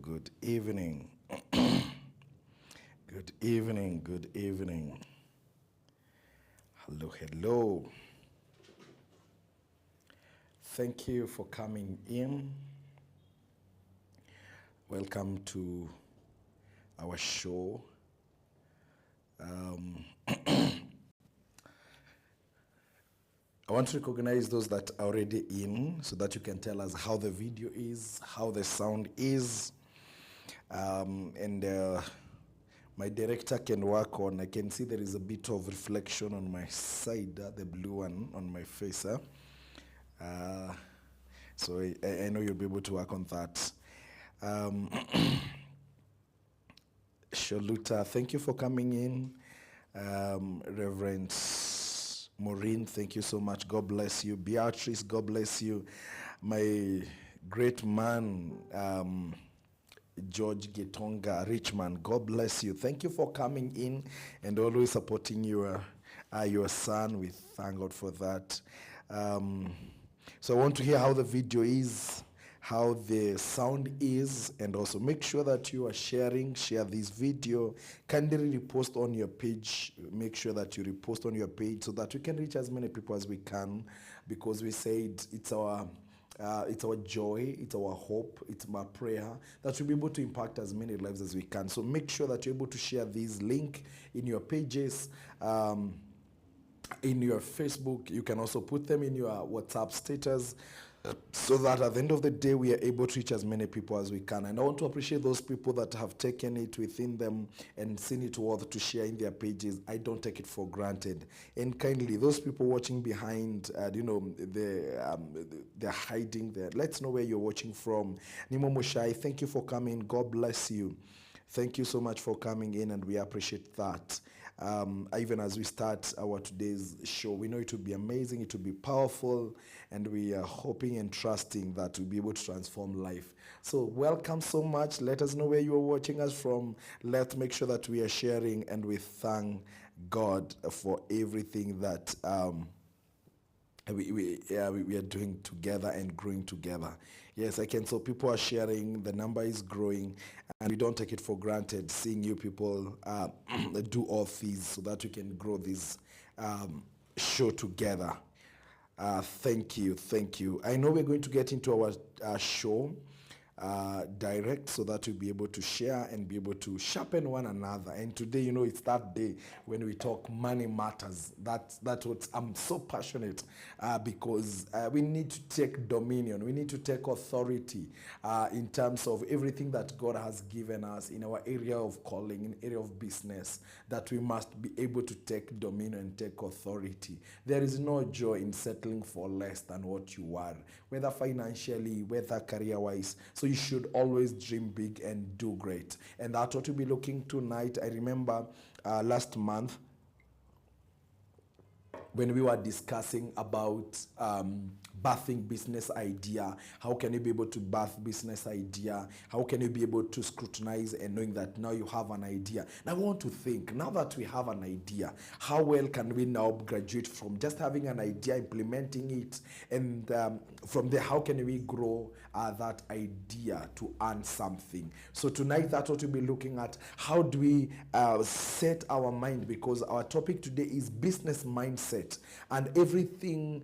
Good evening. Good evening. Good evening. Hello, hello. Thank you for coming in. Welcome to our show. I want to recognize those that are already in so that you can tell us how the video is, how the sound is. And my director can work on, I can see there is a bit of reflection on my side, the blue one on my face. So I know you'll be able to work on that. Sholuta, thank you for coming in. Reverend Maureen, thank you so much. God bless you. Beatrice, God bless you. My great man, George Getonga, Richmond, God bless you. Thank you for coming in and always supporting your son. We thank God for that. So I want to hear how the video is, how the sound is, and also make sure that you are share this video. Kindly repost on your page. Make sure that you repost on your page so that we can reach as many people as we can, because we said it's our joy, it's our hope, it's my prayer that we'll be able to impact as many lives as we can. So make sure that you're able to share this link in your pages, in your Facebook. You can also put them in your WhatsApp status, so that at the end of the day we are able to reach as many people as we can. And I want to appreciate those people that have taken it within them and seen it worth to share in their pages. I don't take it for granted. And kindly, those people watching behind, they're hiding there. Let's know where you're watching from. Nimo Mushai, thank you for coming. God bless you. Thank you so much for coming in, and we appreciate that. Even as we start our today's show, we know it will be amazing, it will be powerful, and we are hoping and trusting that we'll be able to transform life. So welcome so much. Let us know where you are watching us from. Let's make sure that we are sharing, and we thank God for everything that we are doing together and growing together. Yes, I can. So people are sharing, the number is growing, and we don't take it for granted seeing you people do all these so that we can grow this show together. Thank you. I know we're going to get into our show direct, so that we'll be able to share and be able to sharpen one another. And today, it's that day when we talk money matters. That's what I'm so passionate, because we need to take dominion. We need to take authority in terms of everything that God has given us in our area of calling, in area of business, that we must be able to take dominion and take authority. There is no joy in settling for less than what you are, whether financially, whether career-wise. So you should always dream big and do great. And that's what we'll be looking tonight. I remember last month when we were discussing about birthing business idea. How can you be able to birth business idea? How can you be able to scrutinize and knowing that now you have an idea? Now I want to think, now that we have an idea, how well can we now graduate from just having an idea, implementing it, and from there, how can we grow that idea to earn something? So tonight, that's what we'll be looking at. How do we set our mind? Because our topic today is business mindset, and everything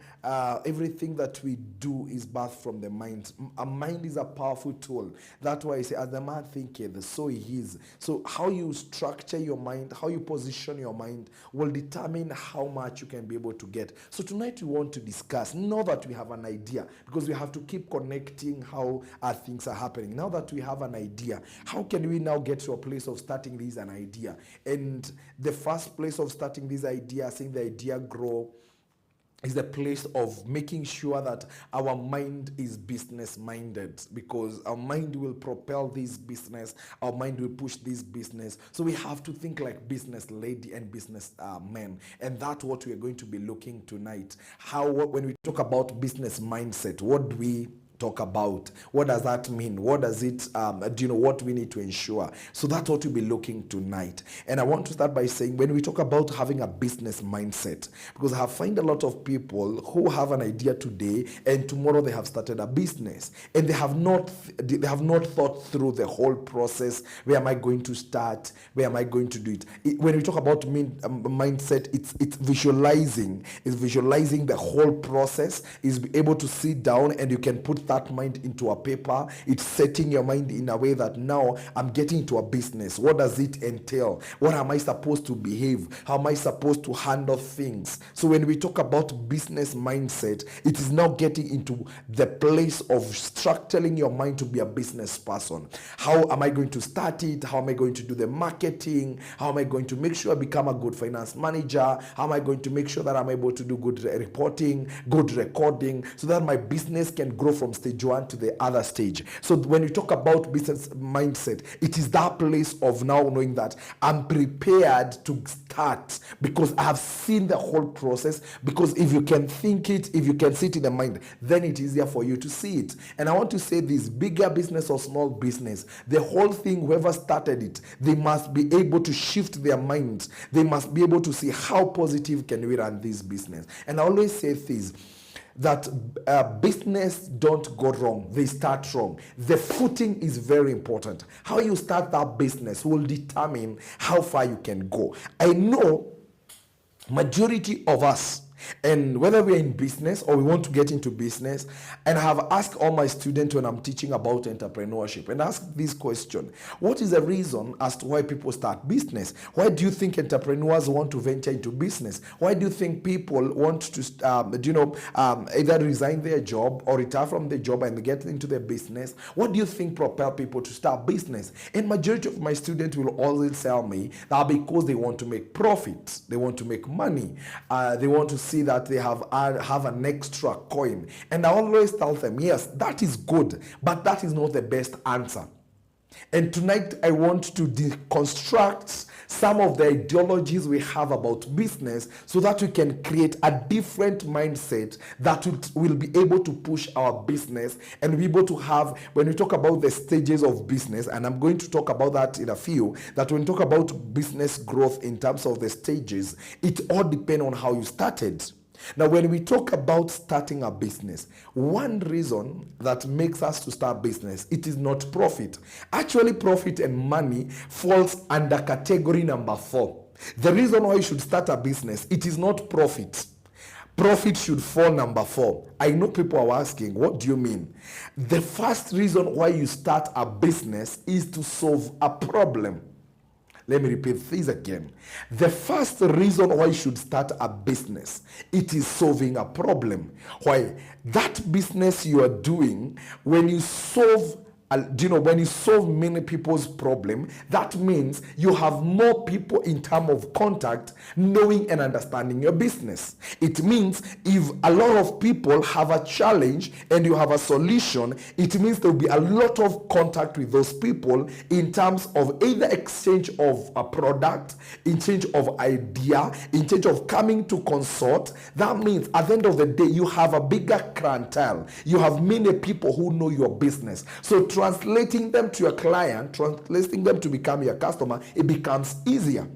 that we do is birthed from the mind. A mind is a powerful tool. That's why I say, as the man thinketh, so he is. So how you structure your mind, how you position your mind, will determine how much you can be able to get. So tonight we want to discuss, now that we have an idea, because we have to keep connecting how things are happening. Now that we have an idea, how can we now get to a place of starting this an idea? And the first place of starting this idea, seeing the idea grow, is the place of making sure that our mind is business minded, because our mind will propel this business, our mind will push this business. So we have to think like business lady and business men, and that's what we're going to be looking tonight. When we talk about business mindset, what do we talk about. What does that mean? What does it, what we need to ensure? So that's what we'll be looking tonight. And I want to start by saying, when we talk about having a business mindset, because I have found a lot of people who have an idea today and tomorrow they have started a business and they have not thought through the whole process. Where am I going to start? Where am I going to do it? When we talk about mindset, it's visualizing. It's visualizing the whole process. Is be able to sit down and you can put that mind into a paper. It's setting your mind in a way that now I'm getting into a business. What does it entail? What am I supposed to behave? How am I supposed to handle things? So when we talk about business mindset, it is now getting into the place of structuring your mind to be a business person. How am I going to start it? How am I going to do the marketing? How am I going to make sure I become a good finance manager? How am I going to make sure that I'm able to do good reporting, good recording, so that my business can grow from stage one to the other stage? So when you talk about business mindset, it is that place of now knowing that I'm prepared to start because I have seen the whole process. Because if you can think it, if you can see it in the mind, then it's easier for you to see it. And I want to say this, bigger business or small business, the whole thing, whoever started it, they must be able to shift their minds. They must be able to see how positive can we run this business. And I always say this, that business don't go wrong, they start wrong. The footing is very important. How you start that business will determine how far you can go. I know majority of us, and whether we're in business or we want to get into business, and I have asked all my students when I'm teaching about entrepreneurship, and ask this question: what is the reason as to why people start business? Why do you think entrepreneurs want to venture into business? Why do you think people want to either resign their job or retire from their job and get into their business? What do you think propel people to start business? And majority of my students will always tell me that because they want to make profit, they want to make money, they want to see that they have an extra coin. And I always tell them, yes, that is good, but that is not the best answer. And tonight I want to deconstruct some of the ideologies we have about business so that we can create a different mindset that will be able to push our business and be able to have, when we talk about the stages of business, and I'm going to talk about that in a few, that when we talk about business growth in terms of the stages, it all depends on how you started. Now, when we talk about starting a business, one reason that makes us to start business, it is not profit. Actually, profit and money falls under category number 4. The reason why you should start a business, it is not profit. Profit should fall number 4. I know people are asking, what do you mean? The first reason why you start a business is to solve a problem. Let me repeat this again. The first reason why you should start a business, it is solving a problem. Why? That business you are doing, when you solve when you solve many people's problem, that means you have more people in terms of contact knowing and understanding your business. It means if a lot of people have a challenge and you have a solution, it means there will be a lot of contact with those people in terms of either exchange of a product, exchange of idea, exchange of coming to consult. That means at the end of the day, you have a bigger clientele. You have many people who know your business. So translating them to your client, translating them to become your customer, it becomes easier.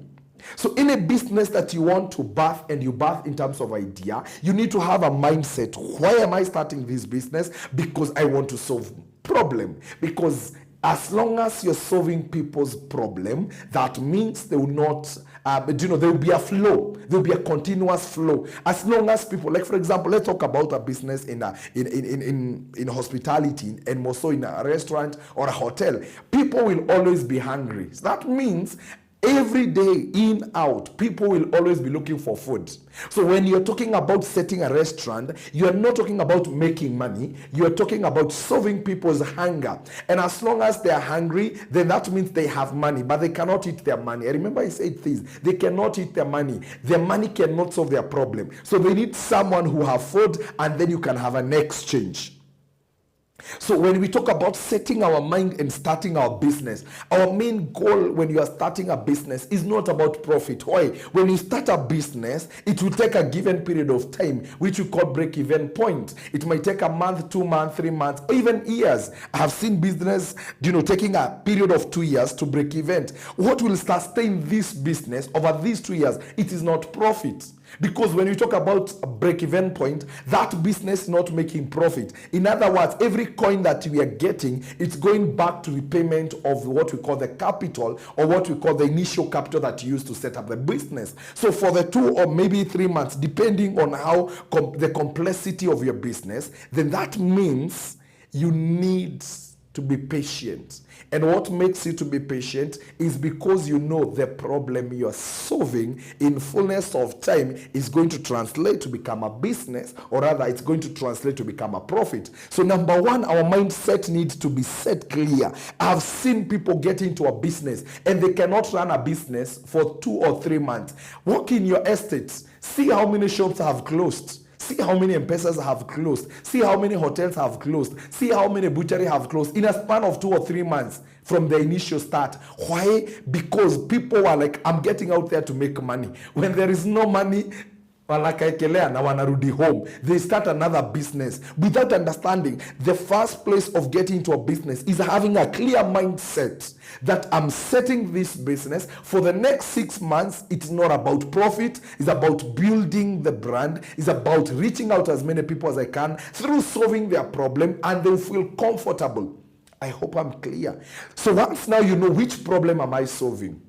So in a business that you want to birth, and you birth in terms of idea, you need to have a mindset. Why am I starting this business? Because I want to solve problem. Because as long as you're solving people's problem, that means they will not, there will be a flow. There will be a continuous flow. As long as people, like for example, let's talk about a business in hospitality, and more so in a restaurant or a hotel. People will always be hungry. So that means every day, in, out, people will always be looking for food. So when you're talking about setting a restaurant, you're not talking about making money. You're talking about solving people's hunger. And as long as they're hungry, then that means they have money, but they cannot eat their money. I remember I said this. They cannot eat their money. Their money cannot solve their problem. So they need someone who have food, and then you can have an exchange. So when we talk about setting our mind and starting our business, our main goal when you are starting a business is not about profit. Why? When you start a business, it will take a given period of time, which we call break-even point. It might take a month, 2 months, 3 months, or even years. I have seen business, taking a period of 2 years to break even. What will sustain this business over these 2 years? It is not profit. Because when you talk about a break-even point, that business is not making profit. In other words, every coin that we are getting, it's going back to repayment of what we call the capital, or what we call the initial capital that you used to set up the business. So for the 2 or maybe 3 months, depending on how the complexity of your business, then that means you need to be patient. And what makes you to be patient is because you know the problem you're solving in fullness of time is going to translate to become a business, or rather it's going to translate to become a profit. So number one, our mindset needs to be set clear. I've seen people get into a business and they cannot run a business for 2 or 3 months. Walk in your estates, see how many shops have closed. See how many M-Pesas have closed. See how many hotels have closed. See how many butchery have closed in a span of 2 or 3 months from the initial start. Why? Because people are like, I'm getting out there to make money. When there is no money, wanakaekelea na wanarudi home. They start another business without understanding. The first place of getting into a business is having a clear mindset that I'm setting this business for the next 6 months. It's not about profit. It's about building the brand. It's about reaching out as many people as I can through solving their problem, and they'll feel comfortable. I hope I'm clear. So once now you know which problem am I solving,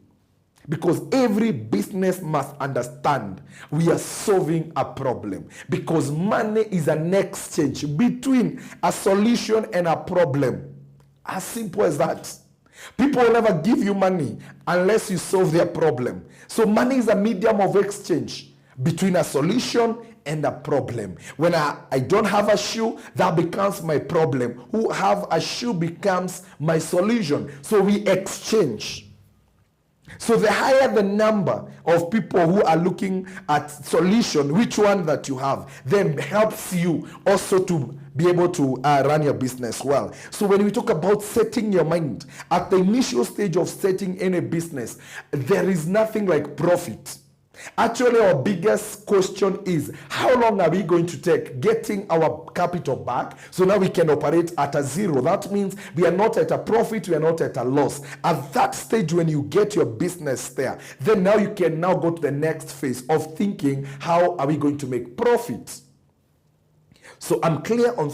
because every business must understand we are solving a problem, because money is an exchange between a solution and a problem. As simple as that. People will never give you money unless you solve their problem. So money is a medium of exchange between a solution and a problem. When I don't have a shoe, that becomes my problem. Who have a shoe becomes my solution. So we exchange. So the higher the number of people who are looking at solution, which one that you have, then helps you also to be able to run your business well. So when we talk about setting your mind, at the initial stage of setting any business, there is nothing like profit. Actually, our biggest question is, how long are we going to take getting our capital back so now we can operate at a zero? That means we are not at a profit, we are not at a loss. At that stage, when you get your business there, then now you can now go to the next phase of thinking, how are we going to make profit? So I'm clear on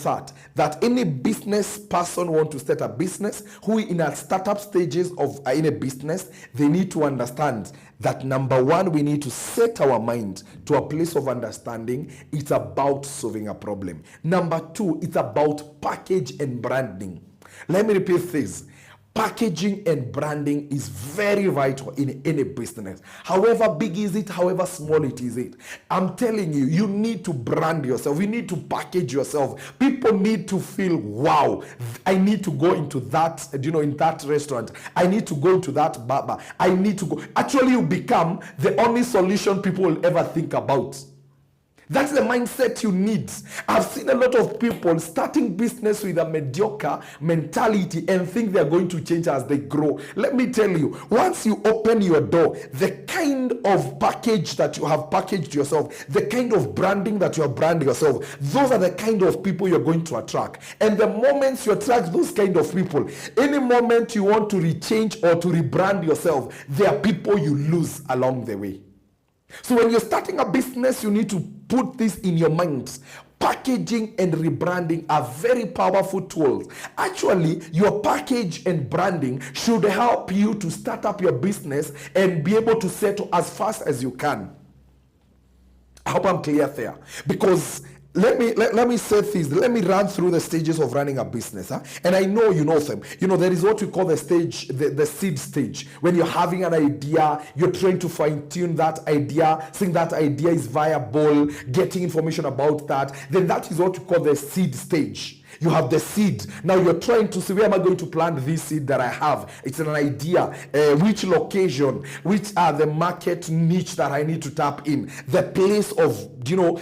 that any business person want to start a business, who in a startup stages of in a business, they need to understand that number one, we need to set our mind to a place of understanding. It's about solving a problem. Number two, it's about package and branding. Let me repeat this. Packaging and branding is very vital in any business. However big is it, however small it is it. I'm telling you, you need to brand yourself. You need to package yourself. People need to feel, wow, I need to go into that, in that restaurant. I need to go into that barber. I need to go. Actually, you become the only solution people will ever think about. That's the mindset you need. I've seen a lot of people starting business with a mediocre mentality and think they're going to change as they grow. Let me tell you, once you open your door, the kind of package that you have packaged yourself, the kind of branding that you have branded yourself, those are the kind of people you're going to attract. And the moment you attract those kind of people, any moment you want to rechange or to rebrand yourself, there are people you lose along the way. So when you're starting a business, you need to put this in your minds. Packaging and rebranding are very powerful tools. Actually, your package and branding should help you to start up your business and be able to settle as fast as you can. I hope I'm clear there. Because let me say this. Let me run through the stages of running a business. And I know you know them. There is what we call the stage, the seed stage. When you're having an idea, you're trying to fine-tune that idea, seeing that idea is viable, getting information about that. Then that is what we call the seed stage. You have the seed. Now you're trying to see, where am I going to plant this seed that I have? It's an idea. Which location? Which are the market niche that I need to tap in? The place of,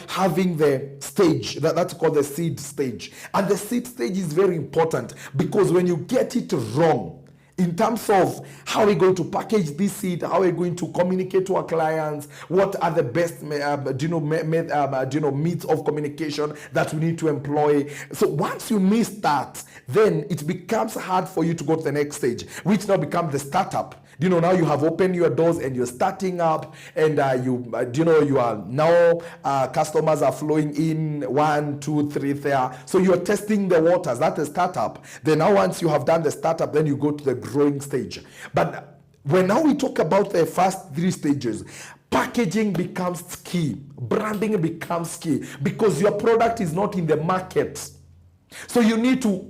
having the stage. That's called the seed stage. And the seed stage is very important, because when you get it wrong, in terms of how we're going to package this seed, how we're going to communicate to our clients, what are the best means of communication that we need to employ. So once you miss that, then it becomes hard for you to go to the next stage, which now becomes the startup. Now you have opened your doors and you're starting up, and you are now, customers are flowing in 1, 2, 3 there. So you're testing the waters. That's a startup. Then now once you have done the startup, then you go to the growing stage. But when now we talk about the first 3 stages, packaging becomes key. Branding becomes key, because your product is not in the market. So you need to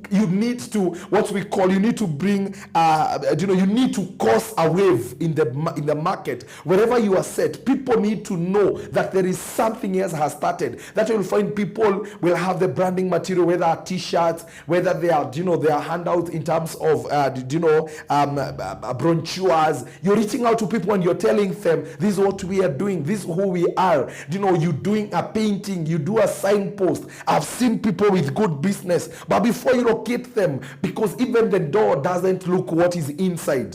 what we call, you need to bring you need to cause a wave in the market. Wherever you are set, people need to know that there is something else has started. That you'll find people will have the branding material, whether are t-shirts, whether they are they are handouts in terms of brochures. You're reaching out to people and you're telling them, this is what we are doing, this is who we are. You're doing a painting, you do a signpost. I've seen people with good business, but before you locate them, because even the door doesn't look what is inside.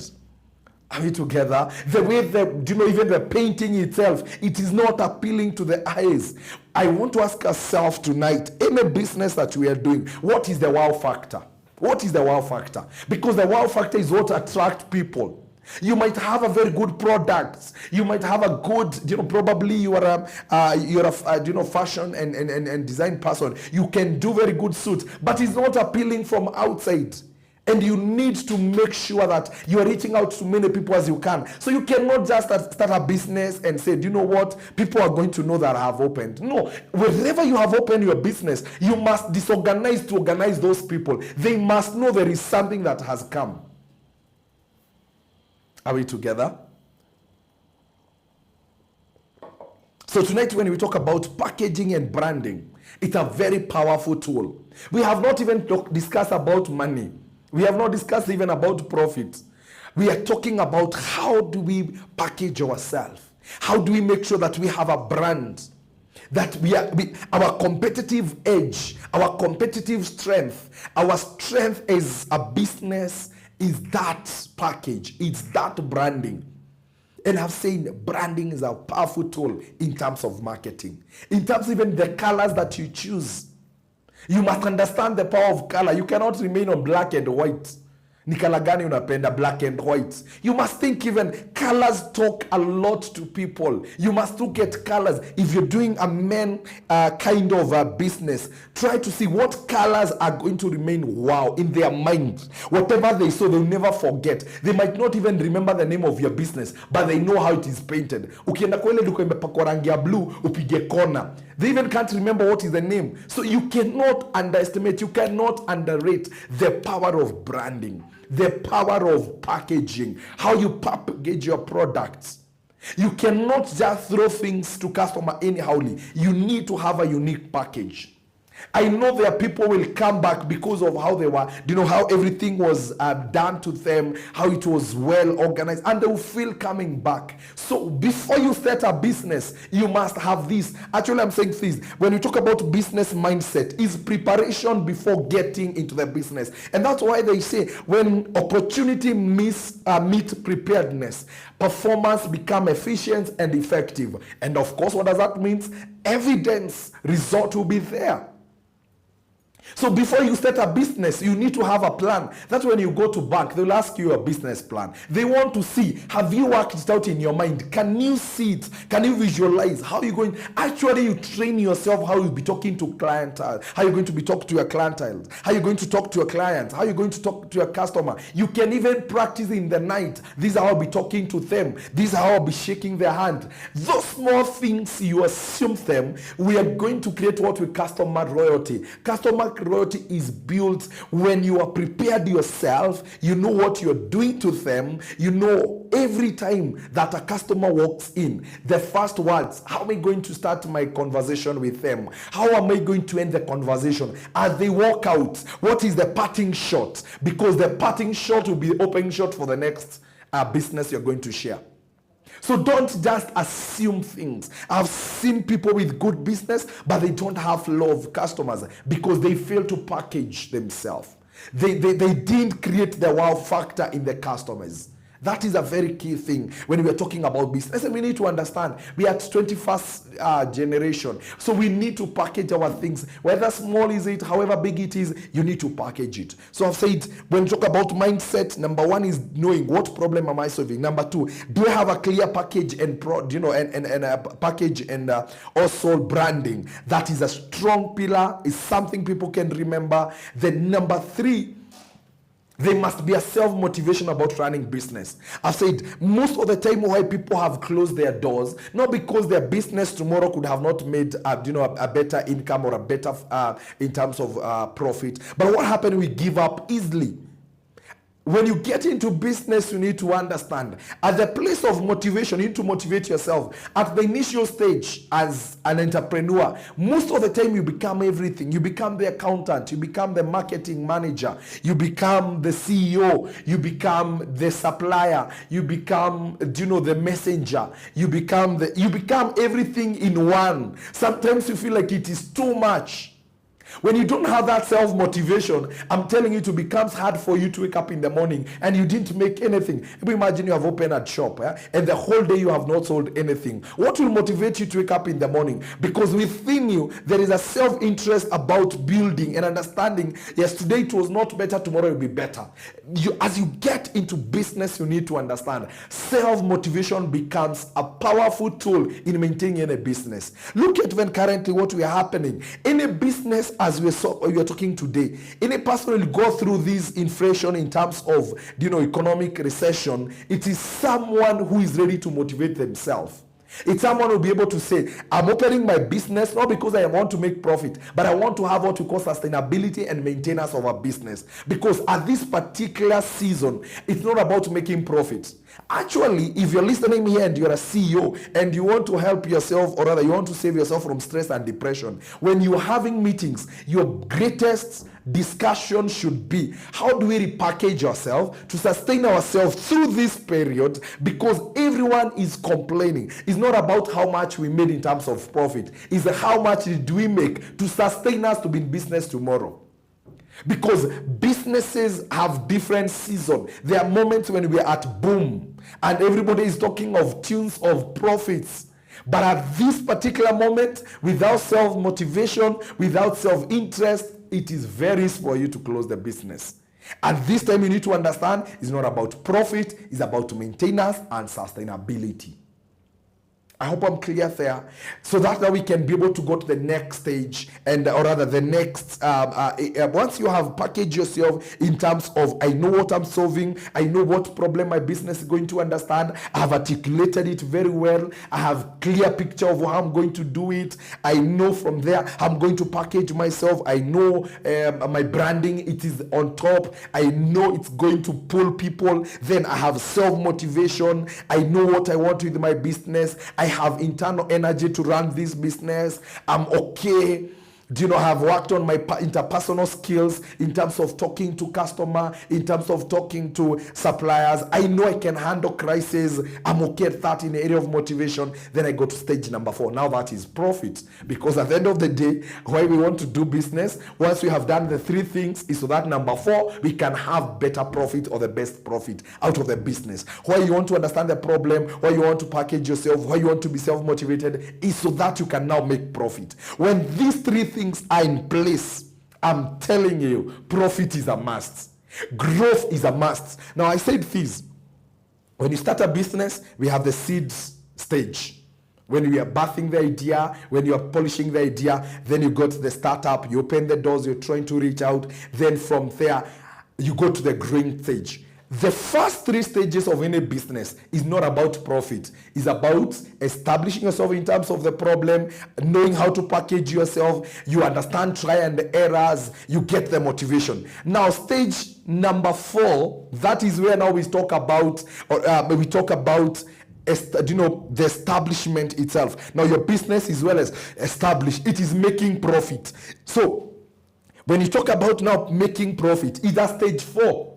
Are we together? The way even the painting itself, it is not appealing to the eyes. I want to ask ourselves tonight, in a business that we are doing, what is the wow factor? What is the wow factor? Because the wow factor is what attracts people. You might have a very good product. You might have a good, probably you are a fashion and design person. You can do very good suits, but it's not appealing from outside. And you need to make sure that you are reaching out to many people as you can. So you cannot just start a business and say, do you know what? People are going to know that I have opened. No, wherever you have opened your business, you must disorganize to organize those people. They must know there is something that has come. Are we together? So tonight, when we talk about packaging and branding, it's a very powerful tool. We have not even discussed about money. We have not discussed even about profit. We are talking about how do we package ourselves? How do we make sure that we have a brand? That our competitive edge, our competitive strength, our strength as a business is that package, it's that branding. And I've said branding is a powerful tool in terms of marketing. In terms even the colors that you choose. You must understand the power of color. You cannot remain on black and white. Ni color gani unapenda, black and white? You must think even colors talk a lot to people. You must look at colors. If you're doing a men kind of a business, try to see what colors are going to remain wow in their mind. Whatever they saw, they'll never forget. They might not even remember the name of your business, but they know how it is painted. Ukienda kwa ile duka imepakwa rangi ya blue, upige kona. They even can't remember what is the name. So you cannot underestimate, you cannot underrate the power of branding, the power of packaging, how you package your products. You cannot just throw things to customer anyhowly. You need to have a unique package. I know there are people will come back because of how they were, how everything was done to them, how it was well organized, and they will feel coming back. So before you start a business, you must have this. Actually, I'm saying this. When you talk about business mindset, is preparation before getting into the business. And that's why they say when opportunity meet preparedness, performance become efficient and effective. And of course, what does that mean? Evidence, result will be there. So before you start a business, you need to have a plan. That's when you go to bank, they'll ask you a business plan. They want to see, have you worked it out in your mind? Can you see it? Can you visualize? How are you going? Actually, you train yourself how you'll be talking to clientele, how you're going to be talking to your clientele, how you're going to talk to your clients, how you're going to talk to your customer. You can even practice in the night. This is how I'll be talking to them. This is how I'll be shaking their hand. Those small things, you assume them, we are going to create what we customer loyalty. Customer network loyalty is built when you are prepared yourself, you know what you're doing to them, you know every time that a customer walks in, the first words, how am I going to start my conversation with them? How am I going to end the conversation? As they walk out, what is the parting shot? Because the parting shot will be the opening shot for the next business you're going to share. So don't just assume things. I've seen people with good business, but they don't have love customers because they fail to package themselves. They didn't create the wow factor in the customers. That is a very key thing when we are talking about business. And we need to understand we are at 21st generation. So we need to package our things. Whether small is it, however big it is, you need to package it. So I've said when you talk about mindset, number one is knowing what problem am I solving. Number two, do I have a clear package and package and also branding? That is a strong pillar, is something people can remember. Then number three, there must be a self-motivation about running business. I've said most of the time why people have closed their doors, not because their business tomorrow could have not made a better income or a better in terms of profit, but what happened, we give up easily. When you get into business, you need to understand at the place of motivation, you need to motivate yourself. At the initial stage as an entrepreneur, most of the time you become everything. You become the accountant, you become the marketing manager, you become the CEO, you become the supplier, you become the messenger, you become everything in one. Sometimes you feel like it is too much. When you don't have that self-motivation, I'm telling you, it becomes hard for you to wake up in the morning and you didn't make anything. Imagine you have opened a shop and the whole day you have not sold anything. What will motivate you to wake up in the morning? Because within you, there is a self-interest about building and understanding, yes, today it was not better, tomorrow it will be better. As you get into business, you need to understand self-motivation becomes a powerful tool in maintaining any business. Look at when currently what we are happening. Any business, as we are talking today, any person will go through this inflation in terms of economic recession. It is someone who is ready to motivate themselves. It's someone who will be able to say, I'm opening my business not because I want to make profit, but I want to have what we call sustainability and maintenance of a business. Because at this particular season, it's not about making profits. Actually, if you're listening here and you're a CEO and you want to help yourself, or rather you want to save yourself from stress and depression, when you're having meetings, your greatest discussion should be, how do we repackage ourselves to sustain ourselves through this period? Because everyone is complaining. It's not about how much we made in terms of profit. It's how much do we make to sustain us to be in business tomorrow. Because businesses have different seasons. There are moments when we are at boom and everybody is talking of tunes of profits. But at this particular moment, without self-motivation, without self-interest, it is very easy for you to close the business. At this time, you need to understand it's not about profit, it's about maintenance and sustainability. I hope I'm clear there. So that now we can be able to go to the next stage, and or rather the next, once you have packaged yourself in terms of, I know what I'm solving, I know what problem my business is going to understand, I have articulated it very well, I have clear picture of how I'm going to do it, I know from there I'm going to package myself, I know my branding, it is on top, I know it's going to pull people, then I have self-motivation, I know what I want with my business, I have internal energy to run this business. I'm okay. Have worked on my interpersonal skills in terms of talking to customer, in terms of talking to suppliers. I know I can handle crisis. I'm okay at that in the area of motivation. Then I go to stage number 4. Now that is profit. Because at the end of the day, why we want to do business, once we have done the 3 things, is so that number 4, we can have better profit or the best profit out of the business. Why you want to understand the problem, why you want to package yourself, why you want to be self-motivated, is so that you can now make profit. When these 3 things are in place, I'm telling you, profit is a must. Growth is a must. Now, I said this. When you start a business, we have the seeds stage. When we are birthing the idea, when you are polishing the idea, then you go to the startup, you open the doors, you're trying to reach out. Then from there, you go to the growing stage. The first three stages of any business is not about profit. It's about establishing yourself in terms of the problem, knowing how to package yourself, you understand try and errors, you get the motivation. Now, stage number 4, that is where now we talk about, the establishment itself. Now, your business is well as established. It is making profit. So, when you talk about now making profit, it's at stage 4.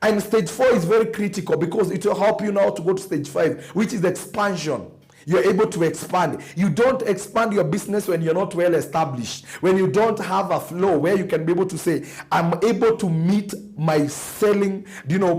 And stage 4 is very critical because it will help you now to go to stage 5, which is expansion. You're able to expand. You don't expand your business when you're not well established, when you don't have a flow where you can be able to say, I'm able to meet my selling,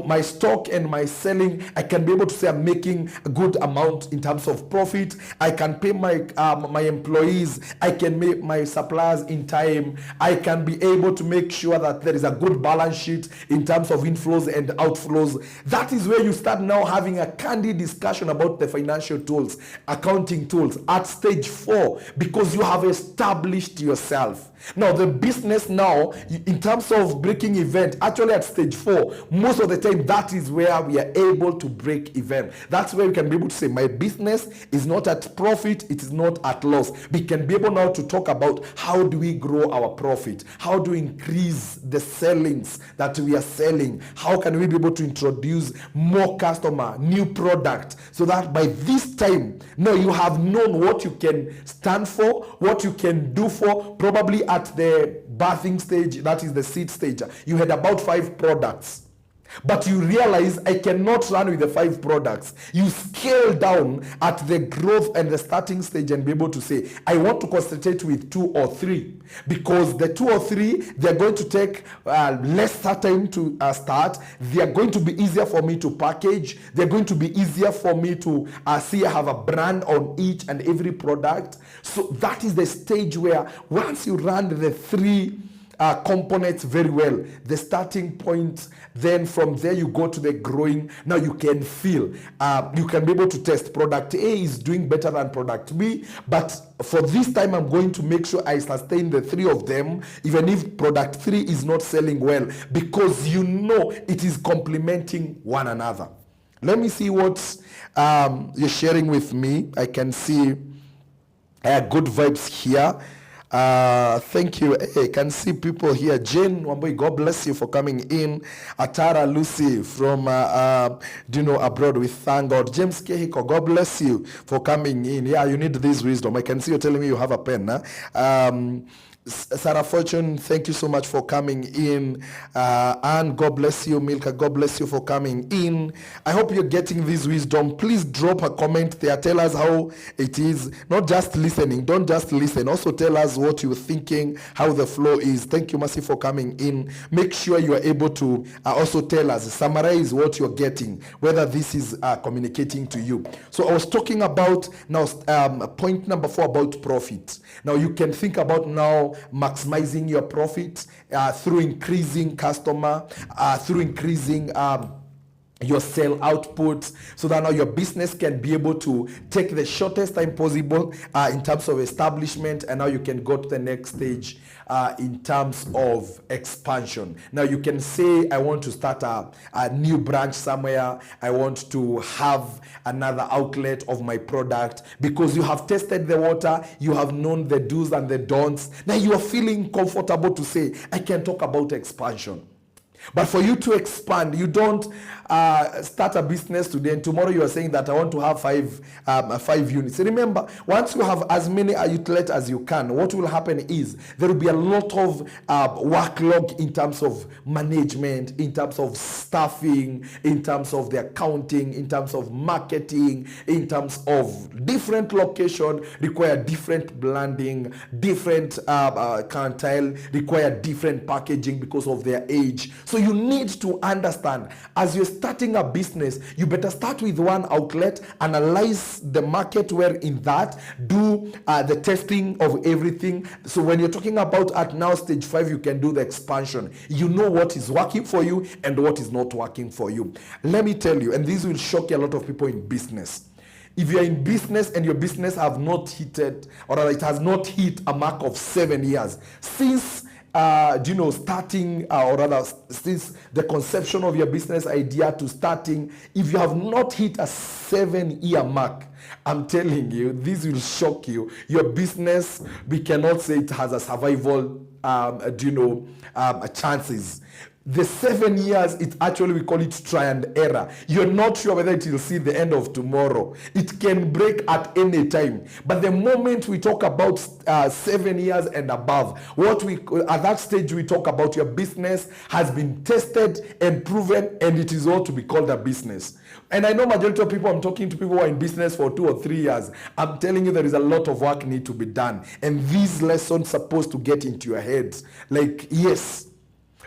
my stock and my selling. I can be able to say I'm making a good amount in terms of profit. I can pay my employees. I can make my suppliers in time. I can be able to make sure that there is a good balance sheet in terms of inflows and outflows. That is where you start now having a candid discussion about the financial tools, accounting tools at stage 4, because you have established yourself. Now, the business now, in terms of breaking event, actually at stage 4, most of the time, that is where we are able to break event. That's where we can be able to say, my business is not at profit, it is not at loss. We can be able now to talk about how do we grow our profit? How do we increase the sellings that we are selling? How can we be able to introduce more customer, new product, so that by this time, now you have known what you can stand for, what you can do for, probably at the birthing stage, that is the seed stage, you had about 5 products. But you realize I cannot run with the 5 products. You scale down at the growth and the starting stage and be able to say, I want to concentrate with 2 or 3. Because the 2 or 3, they're going to take lesser time to start. They are going to be easier for me to package. They're going to be easier for me to see I have a brand on each and every product. So that is the stage where once you run the 3 components very well, the starting point, then from there you go to the growing. Now you can feel, you can be able to test product A is doing better than product B, but for this time I'm going to make sure I sustain the 3 of them, even if product 3 is not selling well, because it is complementing one another. Let me see what you're sharing with me. I can see good vibes here. Thank you. Hey, I can see people here. Jane Wambui, God bless you for coming in. Atara Lucy from abroad, we thank God. James Kehiko, God bless you for coming in. Yeah, you need this wisdom. I can see you're telling me you have a pen. Sarah Fortune, thank you so much for coming in. And God bless you. Milka, God bless you for coming in. I hope you're getting this wisdom. Please drop a comment there. Tell us how it is. Not just listening. Don't just listen. Also tell us what you're thinking, how the flow is. Thank you, Mercy, for coming in. Make sure you are able to also tell us, summarize what you're getting, whether this is communicating to you. So I was talking about now point number 4 about profit. Now you can think about now maximizing your profit through increasing customer, through increasing your sale output, so that now your business can be able to take the shortest time possible in terms of establishment, and now you can go to the next stage in terms of expansion. Now you can say, I want to start a new branch somewhere. I want to have another outlet of my product, because you have tested the water, you have known the do's and the don'ts. Now you are feeling comfortable to say, I can talk about expansion. But for you to expand, you don't start a business today and tomorrow you are saying that I want to have 5 units. Remember, once you have as many outlets as you can, what will happen is there will be a lot of workload in terms of management, in terms of staffing, in terms of the accounting, in terms of marketing, in terms of different location require different branding, different clientele require different packaging because of their age. So you need to understand, as you're starting a business, you better start with one outlet, analyze the market where in that, do the testing of everything. So when you're talking about at now stage 5, you can do the expansion. You know what is working for you and what is not working for you. Let me tell you, and this will shock a lot of people in business. If you're in business and your business have not hit, or it has not hit a mark of 7 years, since starting, or rather, since the conception of your business idea to starting, if you have not hit a 7-year mark, I'm telling you, this will shock you. Your business, we cannot say it has a survival, chances. The 7 years, it actually, we call it try and error. You're not sure whether it will see the end of tomorrow. It can break at any time. But the moment we talk about 7 years and above, at that stage we talk about your business has been tested and proven, and it is all to be called a business. And I know majority of people, I'm talking to people who are in business for 2 or 3 years. I'm telling you, there is a lot of work need to be done. And these lessons supposed to get into your heads. Like, yes,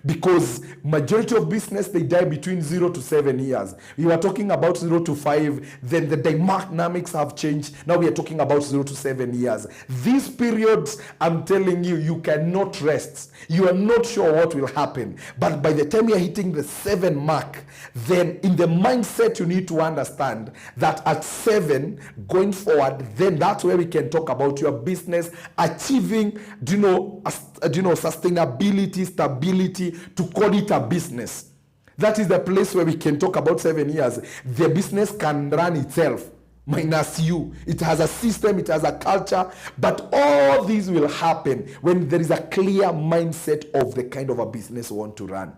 because majority of business, they die between 0 to 7 years. We were talking about 0 to 5, then the dynamics have changed. Now we are talking about 0 to 7 years. These periods, I'm telling you, you cannot rest. You are not sure what will happen. But by the time you're hitting the 7 mark, then in the mindset you need to understand that at 7, going forward, then that's where we can talk about your business achieving, sustainability, stability, to call it a business. That is the place where we can talk about 7 years. The business can run itself, minus you. It has a system, it has a culture, but all these will happen when there is a clear mindset of the kind of a business you want to run.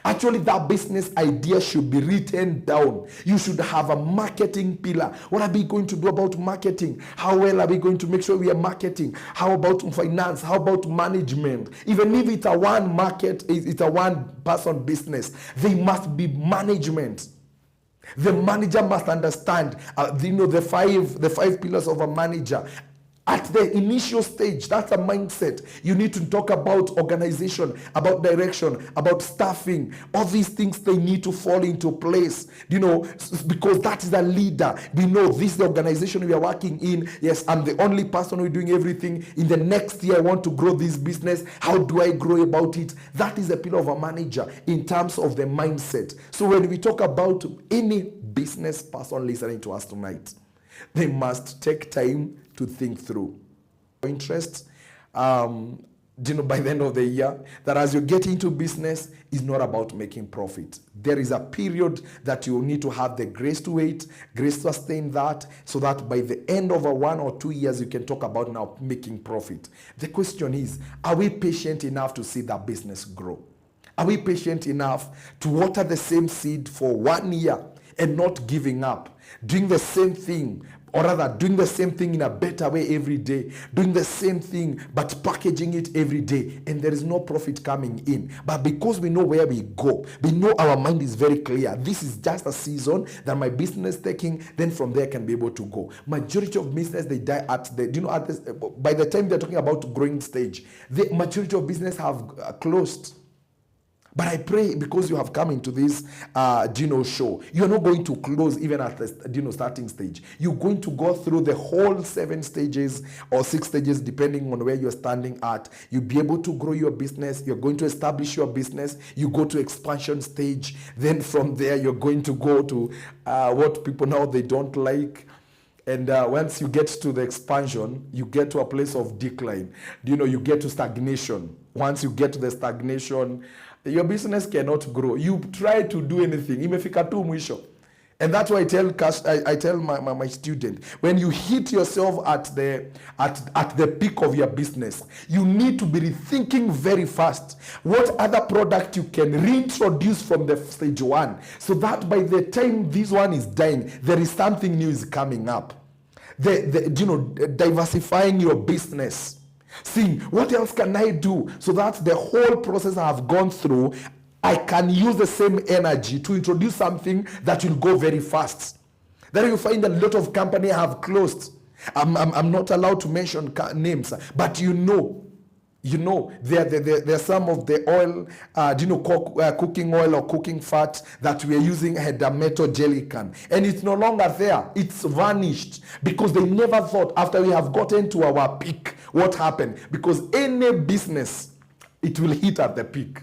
Actually, that business idea should be written down. You should have a marketing pillar. What are we going to do about marketing? How well are we going to make sure we are marketing? How about finance? How about management? Even if it's a one market, it's a one person business, there must be management. The manager must understand, the five pillars of a manager. At the initial stage, that's a mindset. You need to talk about organization, about direction, about staffing. All these things, they need to fall into place, because that is a leader. We know this is the organization we are working in. Yes, I'm the only person who is doing everything. In the next year, I want to grow this business. How do I grow about it? That is a pillar of a manager in terms of the mindset. So when we talk about any business person listening to us tonight, they must take time to think through interests, by the end of the year, that as you get into business, is not about making profit. There is a period that you need to have the grace to wait, grace to sustain that, so that by the end of 1 or 2 years, you can talk about now making profit. The question is, are we patient enough to see that business grow? Are we patient enough to water the same seed for 1 year and not giving up, doing the same thing, or rather doing the same thing in a better way every day, doing the same thing but packaging it every day, and there is no profit coming in? But because we know where we go, we know our mind is very clear. This is just a season that my business is taking, then from there I can be able to go. Majority of business, they die by the time they're talking about growing stage, the majority of business have closed. But I pray, because you have come into this show, you're not going to close even at the starting stage. You're going to go through the whole 7 stages or 6 stages, depending on where you're standing at. You'll be able to grow your business. You're going to establish your business. You go to expansion stage. Then from there, you're going to go to what people now they don't like. And once you get to the expansion, you get to a place of decline. You get to stagnation. Once you get to the stagnation, your business cannot grow. You try to do anything, imefika tu mwisho. And that's why I tell my student, when you hit yourself at the peak of your business, you need to be rethinking very fast what other product you can reintroduce from the stage 1, so that by the time this one is dying, there is something new is coming up. Diversifying your business. Seeing what else can I do, so that the whole process I have gone through, I can use the same energy to introduce something that will go very fast. Then you find a lot of companies have closed. I'm not allowed to mention names, but there are some of the oil, cooking oil or cooking fat that we are using had a metal jelly can, and it's no longer there. It's vanished because they never thought, after we have gotten to our peak, what happened? Because any business, it will hit at the peak.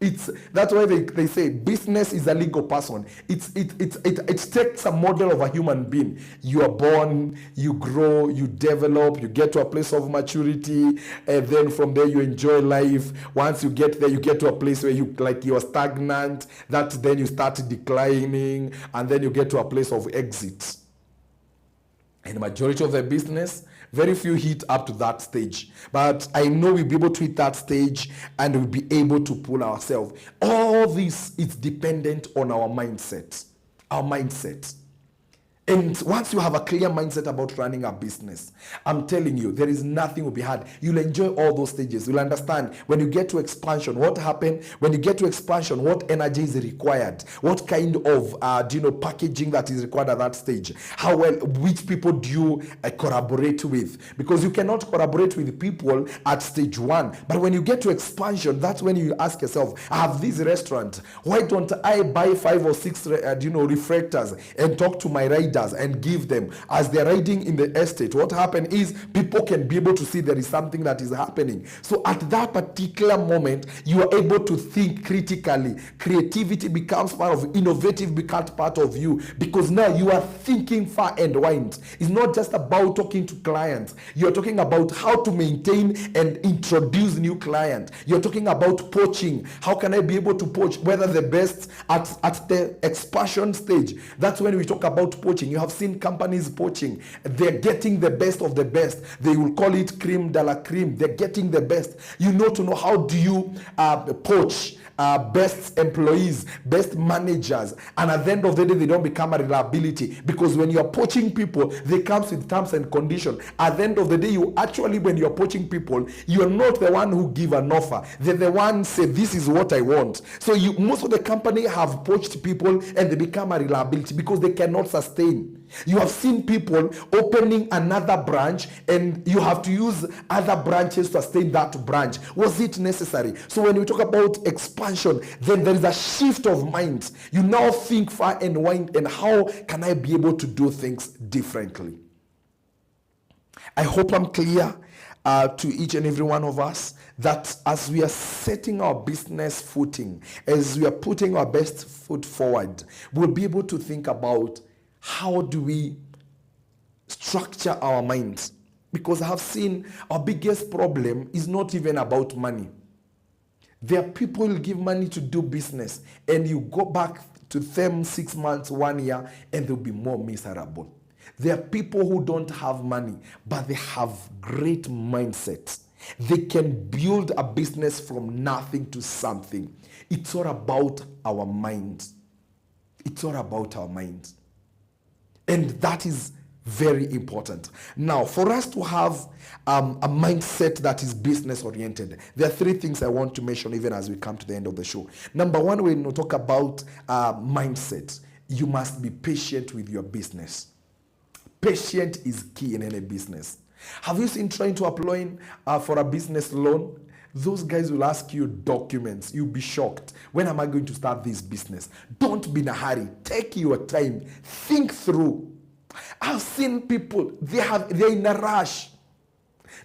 That's why they say business is a legal person. It takes a model of a human being. You are born, you grow, you develop, you get to a place of maturity, and then from there you enjoy life. Once you get there, you get to a place where you're stagnant. That then you start declining, and then you get to a place of exit. And the majority of the business, very few hit up to that stage. But I know we'll be able to hit that stage and we'll be able to pull ourselves. All this is dependent on our mindset. Our mindset. And once you have a clear mindset about running a business, I'm telling you, there is nothing will be hard. You'll enjoy all those stages. You'll understand when you get to expansion, what happened. When you get to expansion, what energy is required, what kind of packaging that is required at that stage, how well, which people do you collaborate with, because you cannot collaborate with people at stage 1. But when you get to expansion, that's when you ask yourself, I have this restaurant, why don't I buy 5 or 6 refractors and talk to my riders and give them as they're riding in the estate? What happened is people can be able to see there is something that is happening. So at that particular moment, you are able to think critically. Creativity becomes innovative becomes part of you, because now you are thinking far and wide. It's not just about talking to clients. You're talking about how to maintain and introduce new clients. You're talking about poaching. How can I be able to poach? Whether the best at the expansion stage. That's when we talk about poaching. You have seen companies poaching. They're getting the best of the best. They will call it creme de la creme. They're getting the best. You know to know how do you poach best employees, best managers, and at the end of the day, they don't become a reliability, because when you're poaching people, they come with terms and conditions. At the end of the day, when you're poaching people, you're not the one who give an offer. They're the one say, this is what I want. So most of the company have poached people and they become a reliability because they cannot sustain. You have seen people opening another branch and you have to use other branches to sustain that branch. Was it necessary? So when we talk about expansion, then there is a shift of mind. You now think far and wide, and how can I be able to do things differently? I hope I'm clear to each and every one of us that as we are setting our business footing, as we are putting our best foot forward, we'll be able to think about how do we structure our minds. Because I have seen our biggest problem is not even about money. There are people who give money to do business, and you go back to them 6 months, 1 year, and they'll be more miserable. There are people who don't have money, but they have great mindsets. They can build a business from nothing to something. It's all about our minds. It's all about our minds. And that is very important. Now, for us to have a mindset that is business oriented, there are 3 things I want to mention even as we come to the end of the show. Number 1, when we talk about mindset, you must be patient with your business. Patience is key in any business. Have you seen trying to apply for a business loan? Those guys will ask you documents. You'll be shocked. When am I going to start this business? Don't be in a hurry. Take your time. Think through. I've seen people, they're in a rush.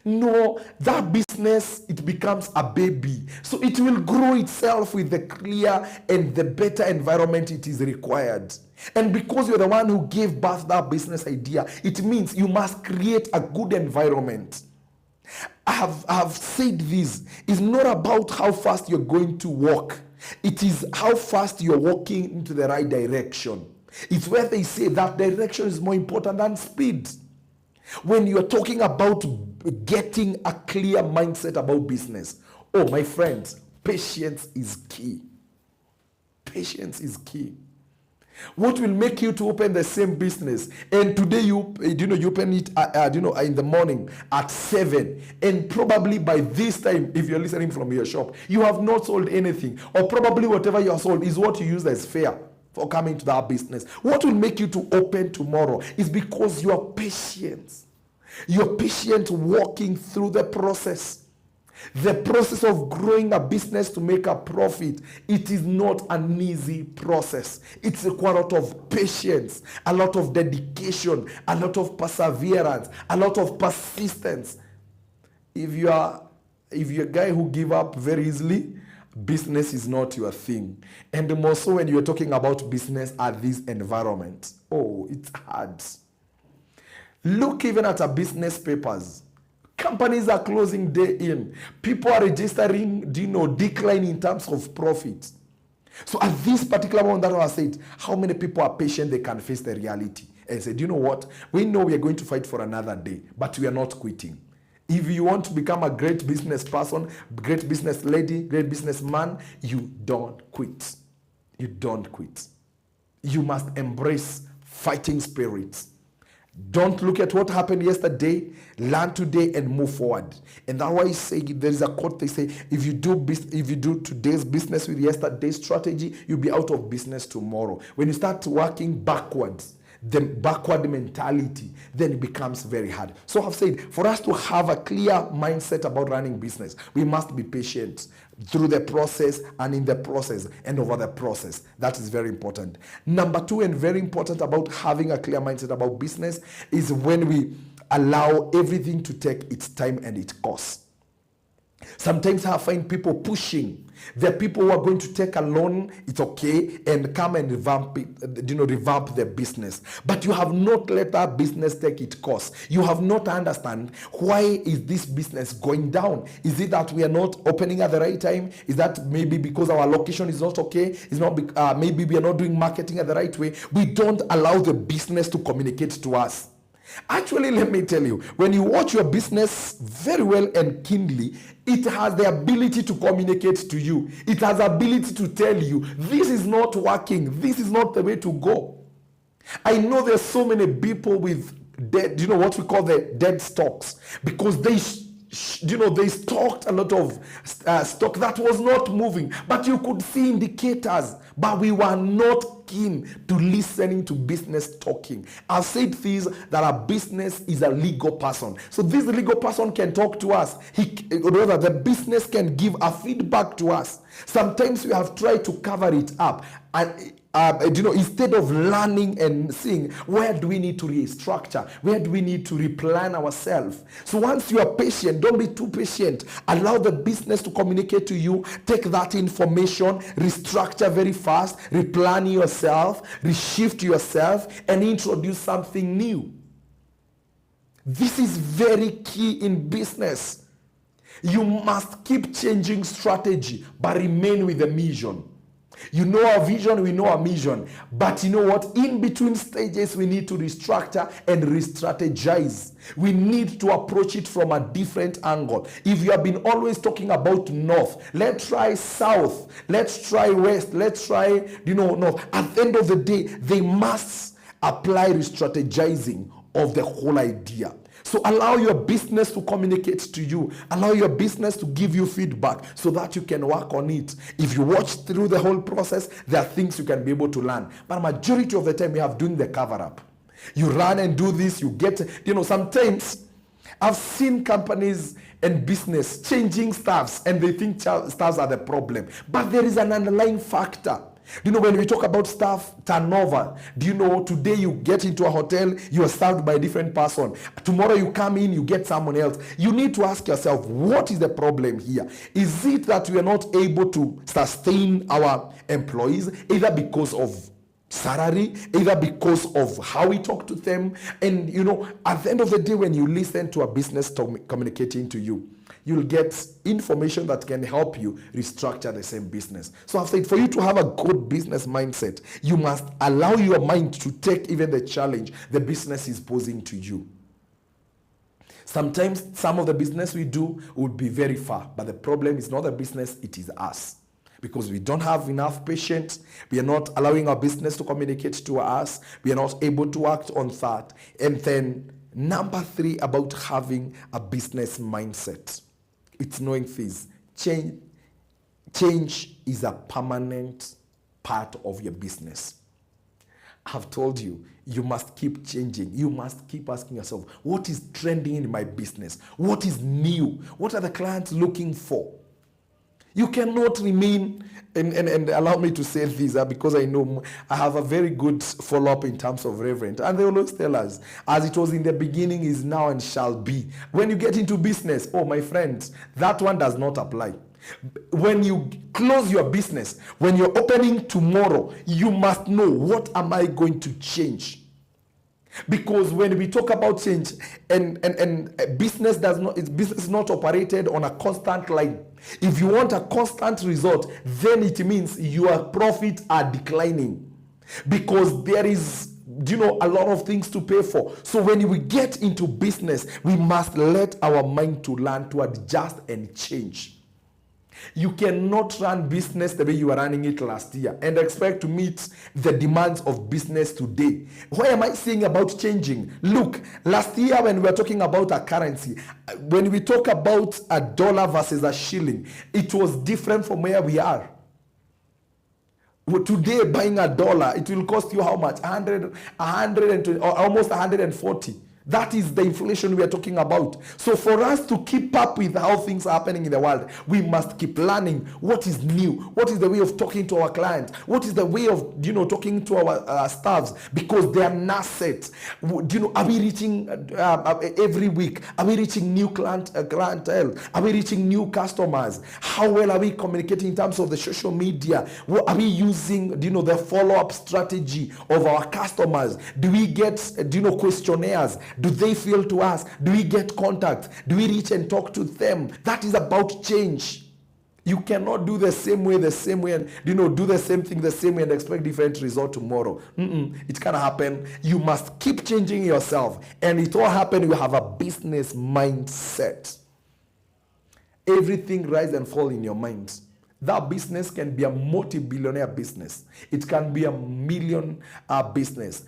No, that business, it becomes a baby. So it will grow itself with the clear and the better environment it is required. And because you're the one who gave birth to that business idea, it means you must create a good environment. I have said this. It's not about how fast you're going to walk. It is how fast you're walking into the right direction. It's where they say that direction is more important than speed. When you're talking about getting a clear mindset about business, oh, my friends, patience is key. Patience is key. What will make you to open the same business? And today you open it in the morning at 7, and probably by this time, if you're listening from your shop, you have not sold anything, or probably whatever you have sold is what you use as fare for coming to that business. What will make you to open tomorrow is because you are patient. You're patient walking through the process. The process of growing a business to make a profit, it is not an easy process. It's required a lot of patience, a lot of dedication, a lot of perseverance, a lot of persistence. If you're a guy who give up very easily, business is not your thing. And more so when you're talking about business at this environment. Oh, it's hard. Look even at our business papers. Companies are closing day in. People are registering, decline in terms of profit. So at this particular moment that I said, how many people are patient they can face the reality and say, you know what? We know we are going to fight for another day, but we are not quitting. If you want to become a great business person, great business lady, great businessman, you don't quit. You don't quit. You must embrace fighting spirits. Don't look at what happened yesterday. Learn today and move forward. And that's why I say there is a quote. They say if you do today's business with yesterday's strategy, you'll be out of business tomorrow. When you start working backwards, the backward mentality, then it becomes very hard. So I've said for us to have a clear mindset about running business, we must be patient through the process and in the process and over the process. That is very important. Number two, and very important about having a clear mindset about business, is when we allow everything to take its time and its course. Sometimes I find people pushing. The people who are going to take a loan, it's okay, and come and revamp their business. But you have not let that business take its course. You have not understand why is this business going down. Is it that we are not opening at the right time? Is that maybe because our location is not okay? Is not maybe we are not doing marketing at the right way? We don't allow the business to communicate to us. Actually, let me tell you, when you watch your business very well and keenly, it has the ability to communicate to you. It has the ability to tell you, this is not working. This is not the way to go. I know there's so many people with dead, what we call the dead stocks, because they stocked a lot of stock that was not moving, but you could see indicators, but we were not keen to listening to business talking. I've said this, that our business is a legal person. So this legal person can talk to us. The business can give a feedback to us. Sometimes we have tried to cover it up. And instead of learning and seeing where do we need to restructure, where do we need to replan ourselves. So once you are patient, don't be too patient. Allow the business to communicate to you. Take that information, restructure very fast, replan yourself, reshift yourself, and introduce something new. This is very key in business. You must keep changing strategy, but remain with the mission. You know our vision, we know our mission. But you know what? In between stages, we need to restructure and re-strategize. We need to approach it from a different angle. If you have been always talking about north, let's try south, let's try west, let's try, north. At the end of the day, they must apply re-strategizing of the whole idea. So allow your business to communicate to you. Allow your business to give you feedback so that you can work on it. If you watch through the whole process, there are things you can be able to learn. But majority of the time, you have doing the cover-up. You run and do this, you get, sometimes I've seen companies and business changing staffs and they think staffs are the problem. But there is an underlying factor. When we talk about staff turnover, today you get into a hotel, you are served by a different person. Tomorrow you come in, you get someone else. You need to ask yourself, what is the problem here? Is it that we are not able to sustain our employees, either because of salary, either because of how we talk to them? And, at the end of the day, when you listen to a business communicating to you, you'll get information that can help you restructure the same business. So I've said, for you to have a good business mindset, you must allow your mind to take even the challenge the business is posing to you. Sometimes some of the business we do would be very far, but the problem is not the business, it is us. Because we don't have enough patience, we are not allowing our business to communicate to us, we are not able to act on that. And then number 3, about having a business mindset. It's knowing this. Change is a permanent part of your business. I've told you, you must keep changing. You must keep asking yourself, what is trending in my business? What is new? What are the clients looking for? You cannot remain, and allow me to say this, because I know I have a very good follow-up in terms of reverend. And they always tell us, as it was in the beginning, is now and shall be. When you get into business, oh, my friends, that one does not apply. When you close your business, when you're opening tomorrow, you must know, what am I going to change? Because when we talk about change, and business is not operated on a constant line. If you want a constant result, then it means your profits are declining, because there is a lot of things to pay for. So when we get into business, we must let our mind to learn to adjust and change. You cannot run business the way you were running it last year and expect to meet the demands of business today. Why am I saying about changing? Look, last year when we were talking about a currency, when we talk about a dollar versus a shilling, it was different from where we are. Today, buying a dollar, it will cost you how much? 120, or almost 140. That is the inflation we are talking about. So for us to keep up with how things are happening in the world, we must keep learning what is new, what is the way of talking to our clients, what is the way of talking to our staffs, because they are nascent. Are we reaching every week? Are we reaching new clientele? Are we reaching new customers? How well are we communicating in terms of the social media? Are we using the follow-up strategy of our customers? Do we get questionnaires? Do they feel to us? Do we get contact? Do we reach and talk to them? That is about change. You cannot do the same way, and do the same thing the same way and expect different result tomorrow. It can't happen. You must keep changing yourself, and it all happen. You have a business mindset. Everything rise and fall in your mind. That business can be a multi-billionaire business. It can be a million business.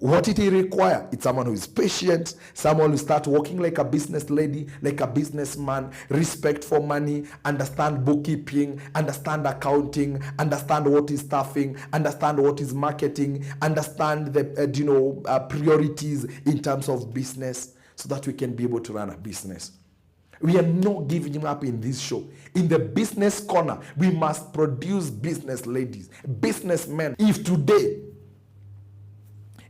What it require? It's someone who is patient, someone who start working like a business lady, like a businessman, respect for money, understand bookkeeping, understand accounting, understand what is staffing, understand what is marketing, understand the priorities in terms of business, so that we can be able to run a business. We are not giving up in this show. In the business corner, we must produce business ladies, businessmen. If today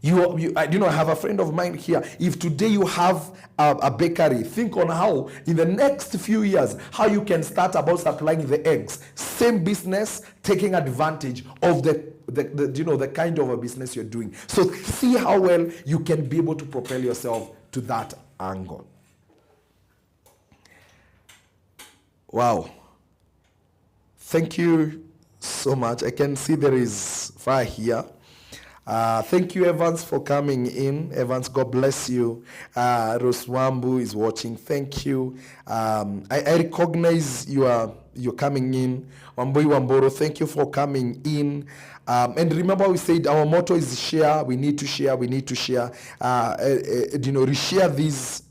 I have a friend of mine here. If today you have a bakery, think on how in the next few years, how you can start about supplying the eggs. Same business, taking advantage of the kind of a business you're doing. So see how well you can be able to propel yourself to that angle. Wow. Thank you so much. I can see there is fire here. Thank you, Evans, for coming in. Evans, God bless you. Roswambu is watching. Thank you. I recognize you're coming in. Wambui Wamboro, thank you for coming in. And remember, we said our motto is share. We need to share. We need to share. Reshare this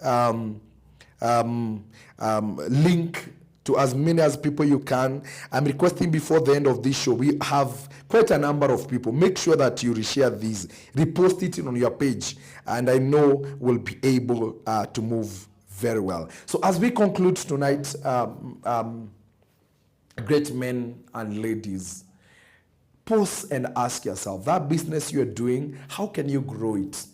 link to as many as people you can. I'm requesting before the end of this show, we have quite a number of people. Make sure that you reshare these, repost it on your page, and I know we'll be able to move very well. So as we conclude tonight, great men and ladies, pause and ask yourself, that business you're doing, how can you grow it?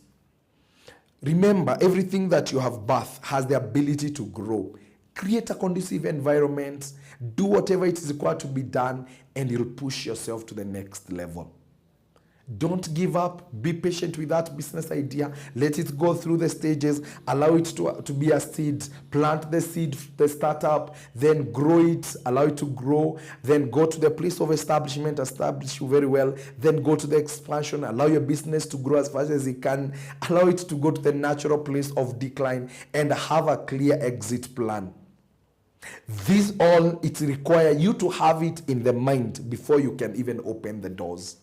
Remember, everything that you have birthed has the ability to grow. Create a conducive environment, do whatever it is required to be done, and you'll push yourself to the next level. Don't give up. Be patient with that business idea. Let it go through the stages. Allow it to be a seed. Plant the seed, the startup, then grow it. Allow it to grow. Then go to the place of establishment. Establish you very well. Then go to the expansion. Allow your business to grow as fast as it can. Allow it to go to the natural place of decline, and have a clear exit plan. This all, it requires you to have it in the mind before you can even open the doors.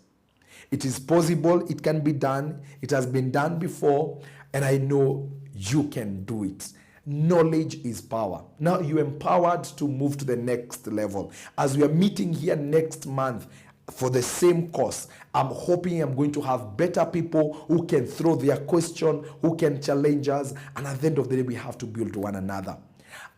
It is possible, it can be done, it has been done before, and I know you can do it. Knowledge is power. Now you're empowered to move to the next level. As we are meeting here next month for the same course, I'm hoping I'm going to have better people who can throw their question, who can challenge us, and at the end of the day, we have to build one another.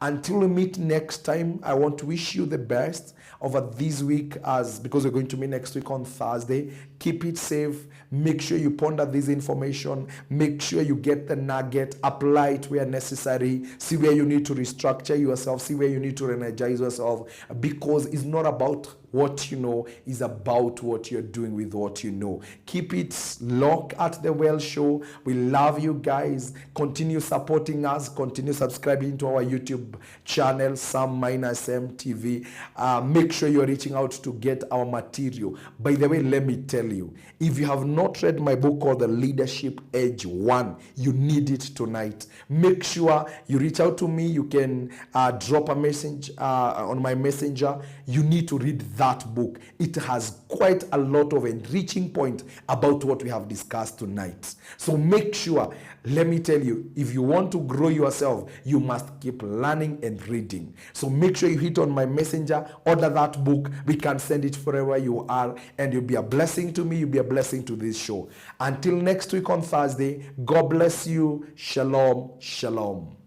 Until we meet next time, I want to wish you the best over this week, because we're going to meet next week on Thursday. Keep it safe. Make sure you ponder this information. Make sure you get the nugget. Apply it where necessary. See where you need to restructure yourself. See where you need to energize yourself. Because it's not about what you know, is about what you're doing with what you know. Keep it locked at The Well Show. We love you guys. Continue supporting us. Continue subscribing to our YouTube channel, Sam-MTV. Make sure you're reaching out to get our material. By the way, let me tell you, if you have not read my book called The Leadership Edge 1, you need it tonight. Make sure you reach out to me. You can drop a message on my messenger. You need to read that book. It has quite a lot of enriching points about what we have discussed tonight. So make sure, let me tell you, if you want to grow yourself, you must keep learning and reading. So make sure you hit on my messenger, order that book. We can send it wherever you are, and you'll be a blessing to me. You'll be a blessing to this show. Until next week on Thursday, God bless you. Shalom, shalom.